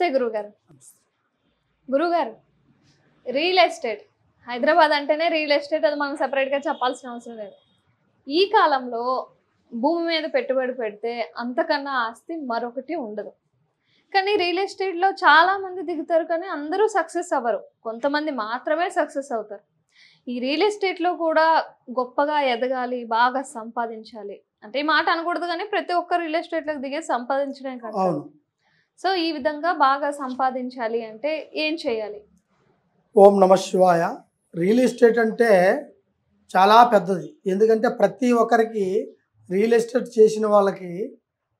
నమస్తే గురుగారు. గురుగారు, రియల్ ఎస్టేట్ హైదరాబాద్ అంటేనే రియల్ ఎస్టేట్, అది మనం సెపరేట్గా చెప్పాల్సిన అవసరం లేదు. ఈ కాలంలో భూమి మీద పెట్టుబడి పెడితే అంతకన్నా ఆస్తి మరొకటి ఉండదు. కానీ రియల్ ఎస్టేట్లో చాలామంది దిగుతారు, కానీ అందరూ సక్సెస్ అవ్వరు. కొంతమంది మాత్రమే సక్సెస్ అవుతారు. ఈ రియల్ ఎస్టేట్లో కూడా గొప్పగా ఎదగాలి, బాగా సంపాదించాలి అంటే ఈ మాట అనకూడదు, కానీ ప్రతి ఒక్క రియల్ ఎస్టేట్లోకి దిగే సంపాదించడం కదా. సో ఈ విధంగా బాగా సంపాదించాలి అంటే ఏం చేయాలి? ఓం నమ శివాయ. రియల్ ఎస్టేట్ అంటే చాలా పెద్దది. ఎందుకంటే ప్రతి ఒక్కరికి రియల్ ఎస్టేట్ చేసిన వాళ్ళకి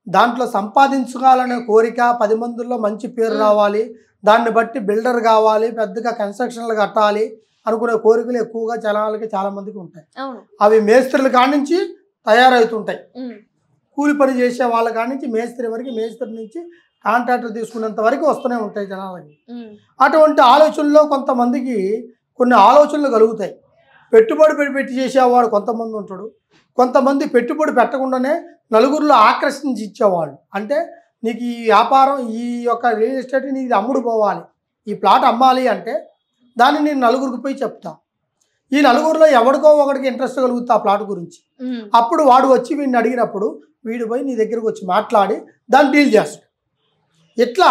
దాంట్లో సంపాదించుకోవాలనే కోరిక, 10 మందిలో మంచి పేరు రావాలి, దాన్ని బట్టి బిల్డర్ కావాలి, పెద్దగా కన్స్ట్రక్షన్లు కట్టాలి అనుకునే కోరికలు ఎక్కువగా జనాలకి చాలా మందికి ఉంటాయి. అవి మేస్త్రుల కాడి నుంచి తయారవుతుంటాయి. కూలి పని చేసే వాళ్ళ కాడి నుంచి మేస్త్రి వరకు, మేస్త్రి నుంచి కాంట్రాక్టర్ తీసుకునేంత వరకు వస్తూనే ఉంటాయి జనాలకి. అటువంటి ఆలోచనలో కొంతమందికి కొన్ని ఆలోచనలు కలుగుతాయి. పెట్టుబడి పెట్టి చేసేవాడు కొంతమంది ఉంటాడు. కొంతమంది పెట్టుబడి పెట్టకుండానే నలుగురిలో ఆకర్షించి ఇచ్చేవాళ్ళు. అంటే నీకు ఈ వ్యాపారం, ఈ యొక్క రియల్ ఎస్టేట్ నీకు అమ్ముడు పోవాలి, ఈ ప్లాట్ అమ్మాలి అంటే దాన్ని నేను నలుగురికి పోయి చెప్తా. ఈ నలుగురిలో ఎవరికో ఒకరికి ఇంట్రెస్ట్ కలుగుతా ఆ ప్లాట్ గురించి. అప్పుడు వాడు వచ్చి వీడిని అడిగినప్పుడు వీడు పోయి నీ దగ్గరకు వచ్చి మాట్లాడి దాన్ని డీల్ చేస్తాడు. ఇట్లా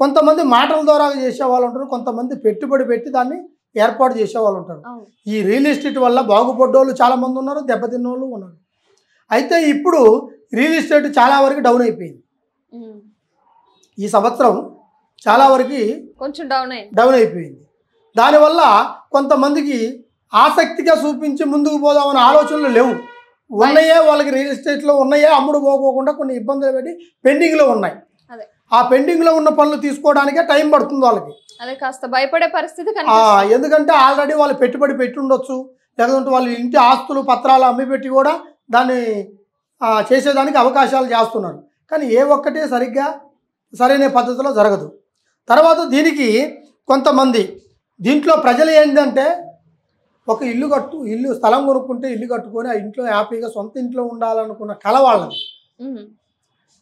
కొంతమంది మాటల ద్వారా చేసేవాళ్ళు ఉంటారు, కొంతమంది పెట్టుబడి పెట్టి దాన్ని ఏర్పాటు చేసేవాళ్ళు ఉంటారు. ఈ రియల్ ఎస్టేట్ వల్ల బాగుపడ్డోళ్ళు చాలామంది ఉన్నారు, దెబ్బతిన్నోళ్ళు ఉన్నారు. అయితే ఇప్పుడు రియల్ ఎస్టేట్ చాలా వరకు డౌన్ అయిపోయింది. ఈ సంవత్సరం చాలా వరకు కొంచెం డౌన్ అయిపోయింది. దానివల్ల కొంతమందికి ఆసక్తిగా చూపించి ముందుకు పోదామనే ఆలోచనలు లేవు. ఉన్నాయే వాళ్ళకి రియల్ ఎస్టేట్లో ఉన్నాయే అమ్ముడు పోకోకుండా కొన్ని ఇబ్బందులు పెట్టి పెండింగ్లో ఉన్నాయి. ఆ పెండింగ్లో ఉన్న పనులు తీసుకోవడానికే టైం పడుతుంది వాళ్ళకి. అదే కాస్త భయపడే పరిస్థితి. ఎందుకంటే ఆల్రెడీ వాళ్ళు పెట్టుబడి పెట్టి ఉండొచ్చు, లేదంటే వాళ్ళు ఇంటి ఆస్తులు పత్రాలు అమ్మి పెట్టి కూడా దాన్ని చేసేదానికి అవకాశాలు చేస్తున్నారు. కానీ ఏ ఒక్కటే సరిగ్గా సరైన పద్ధతిలో జరగదు. తర్వాత దీనికి కొంతమంది దీంట్లో ప్రజలు ఏంటంటే ఒక ఇల్లు స్థలం కొనుక్కుంటే ఇల్లు కట్టుకొని ఆ ఇంట్లో హ్యాపీగా సొంత ఇంట్లో ఉండాలనుకున్న కల వాళ్ళది.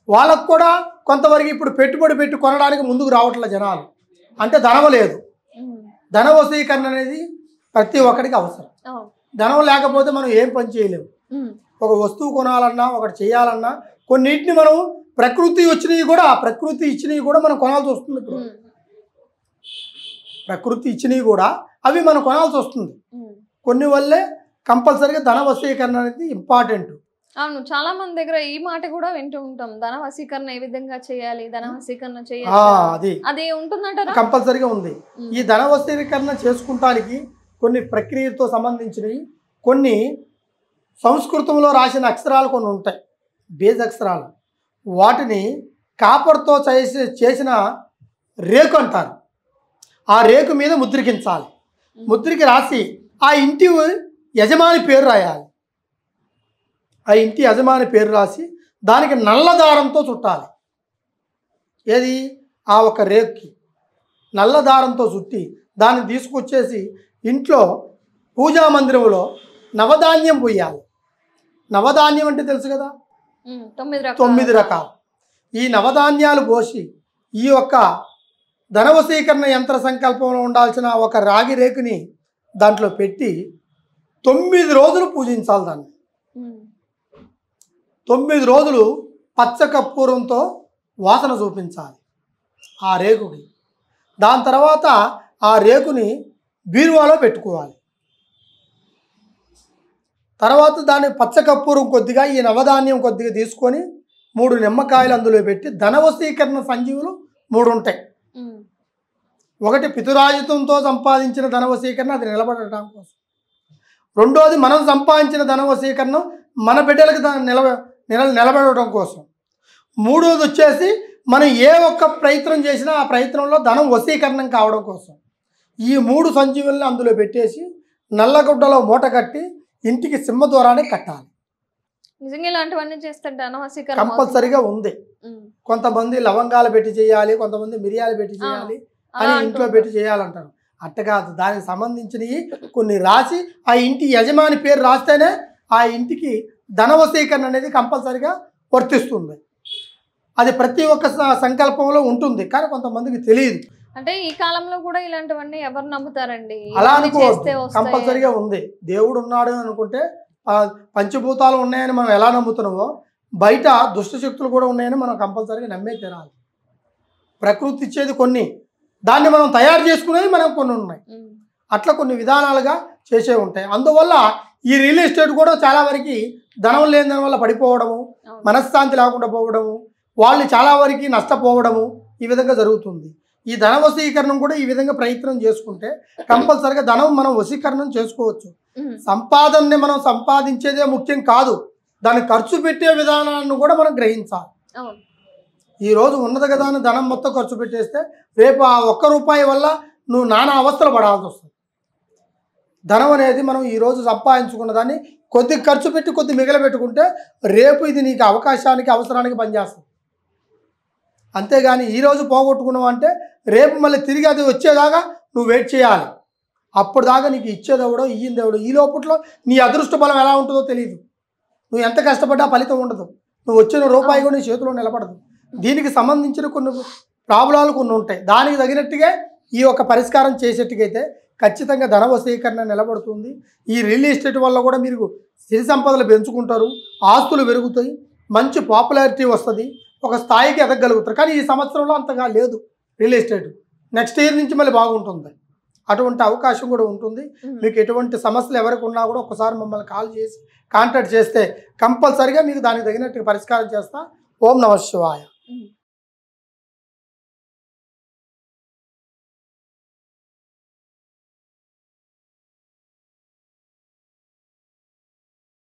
వాళ్ళకు కూడా కొంతవరకు ఇప్పుడు పెట్టుబడి పెట్టి కొనడానికి ముందుకు రావట్లే జనాలు. అంటే ధనం లేదు. ధన వశీకరణ అనేది ప్రతి ఒక్కడికి అవసరం. ధనం లేకపోతే మనం ఏం పని చేయలేము. ఒక వస్తువు కొనాలన్నా, ఒకటి చేయాలన్నా కొన్నిటిని మనం ప్రకృతి ఇచ్చినవి కూడా మనం కొనాల్సి వస్తుంది. ఇప్పుడు ప్రకృతి ఇచ్చినవి కూడా అవి మనం కొనాల్సి వస్తుంది. కొన్ని వల్లే కంపల్సరీగా ధన వశీకరణ అనేది ఇంపార్టెంట్. అవును, చాలా మంది దగ్గర ఈ మాట కూడా వింటూ ఉంటాం, ధన వశీకరణ ఏ విధంగా చేయాలి, ధన వశీకరణ చేయాలి, అది ఉంటుందంటారా? కంపల్సరీగా ఉంది. ఈ ధన వశీకరణ చేసుకుంటానికి కొన్ని ప్రక్రియతో సంబంధించినవి, కొన్ని సంస్కృతంలో రాసిన అక్షరాలు కొన్ని ఉంటాయి, బేజ్ అక్షరాలు. వాటిని కాపర్తో చేసిన రేకు అంటారు. ఆ రేకు మీద ముద్రికించాలి. ముద్రికి రాసి ఆ ఇంటి యజమాని పేరు రాయాలి. ఆ ఇంటి యజమాని పేరు రాసి దానికి నల్ల దారంతో చుట్టాలి. ఏది? ఆ ఒక రేకుకి నల్ల దారంతో చుట్టి దాన్ని తీసుకొచ్చేసి ఇంట్లో పూజా మందిరంలో నవధాన్యం పోయాలి. నవధాన్యం అంటే తెలుసు కదా, 9 రకాలు. ఈ నవధాన్యాలు పోసి ఈ యొక్క ధనవశీకరణ యంత్ర సంకల్పంలో ఉండాల్సిన ఒక రాగి రేకుని దాంట్లో పెట్టి 9 రోజులు పూజించాలి. దాన్ని 9 రోజులు పచ్చ కర్పూరంతో వాసన చూపించాలి ఆ రేకుకి. దాని తర్వాత ఆ రేకుని బీరువాలో పెట్టుకోవాలి. తర్వాత దాని పచ్చ కర్పూరం కొద్దిగా, ఈ నవధాన్యం కొద్దిగా తీసుకొని 3 నిమ్మకాయలు అందులో పెట్టి ధనవశీకరణ సంజీవులు 3 ఉంటాయి. ఒకటి పితురాజితంతో సంపాదించిన ధనవశీకరణ, అది నిలబడటం కోసం. రెండోది మనం సంపాదించిన ధనవశీకరణం మన బిడ్డలకు నిలబడటం కోసం. మూడోది వచ్చేసి మనం ఏ ఒక్క ప్రయత్నం చేసినా ఆ ప్రయత్నంలో ధనం వశీకరణం కావడం కోసం. ఈ 3 సంజీవుల్ని అందులో పెట్టేసి నల్లగుడ్డలో మూట కట్టి ఇంటికి సింహద్వారాన్ని కట్టాలి. నిజంగా ఇలాంటివన్నీ చేస్తే ధన వశీకరణ కంపల్సరీగా ఉంది. కొంతమంది లవంగాలు పెట్టి చేయాలి, కొంతమంది మిరియాలు పెట్టి చేయాలి అని ఇంట్లో పెట్టి చేయాలంటారు. అట్ట కాదు, దానికి సంబంధించినవి కొన్ని రాసి ఆ ఇంటి యజమాని పేరు రాస్తేనే ఆ ఇంటికి ధన వశీకరణ అనేది కంపల్సరీగా వర్తిస్తుంది. అది ప్రతి ఒక్క సంకల్పంలో ఉంటుంది, కానీ కొంతమందికి తెలియదు. అంటే ఈ కాలంలో కూడా ఇలాంటివన్నీ ఎవరు నమ్ముతారండి? అలా ఇవన్నీ చేస్తే అనుకోవద్దు, వస్తాయి. కంపల్సరీగా ఉంది. దేవుడు ఉన్నాడు అని అనుకుంటే పంచభూతాలు ఉన్నాయని మనం ఎలా నమ్ముతున్నామో బయట దుష్ట శక్తులు కూడా ఉన్నాయని మనం కంపల్సరీగా నమ్మే తీరాలి. ప్రకృతి ఇచ్చేది కొన్ని, దాన్ని మనం తయారు చేసుకునేది మనం కొన్ని ఉన్నాయి. అట్లా కొన్ని విధానాలుగా చేసే ఉంటాయి. అందువల్ల ఈ రియల్ ఎస్టేట్ కూడా చాలా వరకు ధనం లేని దాని వల్ల పడిపోవడము, మనశ్శాంతి లేకుండా పోవడము, వాళ్ళు చాలా వరకు నష్టపోవడము ఈ విధంగా జరుగుతుంది. ఈ ధన వశీకరణం కూడా ఈ విధంగా ప్రయత్నం చేసుకుంటే కంపల్సరిగా ధనం మనం వశీకరణం చేసుకోవచ్చు. సంపాదనని మనం సంపాదించేదే ముఖ్యం కాదు, దాన్ని ఖర్చు పెట్టే విధానాన్ని కూడా మనం గ్రహించాలి. ఈ రోజు ఉన్నది కదా అని ధనం మొత్తం ఖర్చు పెట్టేస్తే రేపు ఆ ₹1 వల్ల నువ్వు నానా అవస్థలు పడాల్సి వస్తుంది. ధనం అనేది మనం ఈరోజు సంపాదించుకున్న దాన్ని కొద్ది ఖర్చు పెట్టి కొద్ది మిగిలిపెట్టుకుంటే రేపు ఇది నీకు అవకాశానికి అవసరానికి పనిచేస్తుంది. అంతేగాని ఈరోజు పోగొట్టుకున్నావు అంటే రేపు మళ్ళీ తిరిగి అది వచ్చేదాకా నువ్వు వెయిట్ చేయాలి. అప్పుడు దాకా నీకు ఇచ్చేదెవడో ఇయ్యిందెవడో, ఈ లోపట్లో నీ అదృష్ట బలం ఎలా ఉంటుందో తెలియదు. నువ్వు ఎంత కష్టపడ్డా ఫలితం ఉండదు, నువ్వు వచ్చిన రూపాయి కూడా నీ చేతిలో నిలబడదు. దీనికి సంబంధించిన కొన్ని ప్రాబ్లాలు కొన్ని ఉంటాయి. దానికి తగినట్టుగా ఈ యొక్క పరిష్కారం చేసేట్టుకైతే ఖచ్చితంగా ధన వశీకరణ నిలబడుతుంది. ఈ రియల్ ఎస్టేట్ వల్ల కూడా మీరు సిరి సంపదలు పెంచుకుంటారు, ఆస్తులు పెరుగుతాయి, మంచి పాపులారిటీ వస్తుంది, ఒక స్థాయికి ఎదగలుగుతారు. కానీ ఈ సంవత్సరంలో అంతగా లేదు రియల్ ఎస్టేట్. నెక్స్ట్ ఇయర్ నుంచి మళ్ళీ బాగుంటుంది. అటువంటి అవకాశం కూడా ఉంటుంది. మీకు ఎటువంటి సమస్యలు ఎవరికి ఉన్నా కూడా ఒకసారి మమ్మల్ని కాల్ చేసి కాంటాక్ట్ చేస్తే కంపల్సరిగా మీకు దానికి తగినట్టు పరిష్కారం చేస్తా. ఓం నమః శివాయ.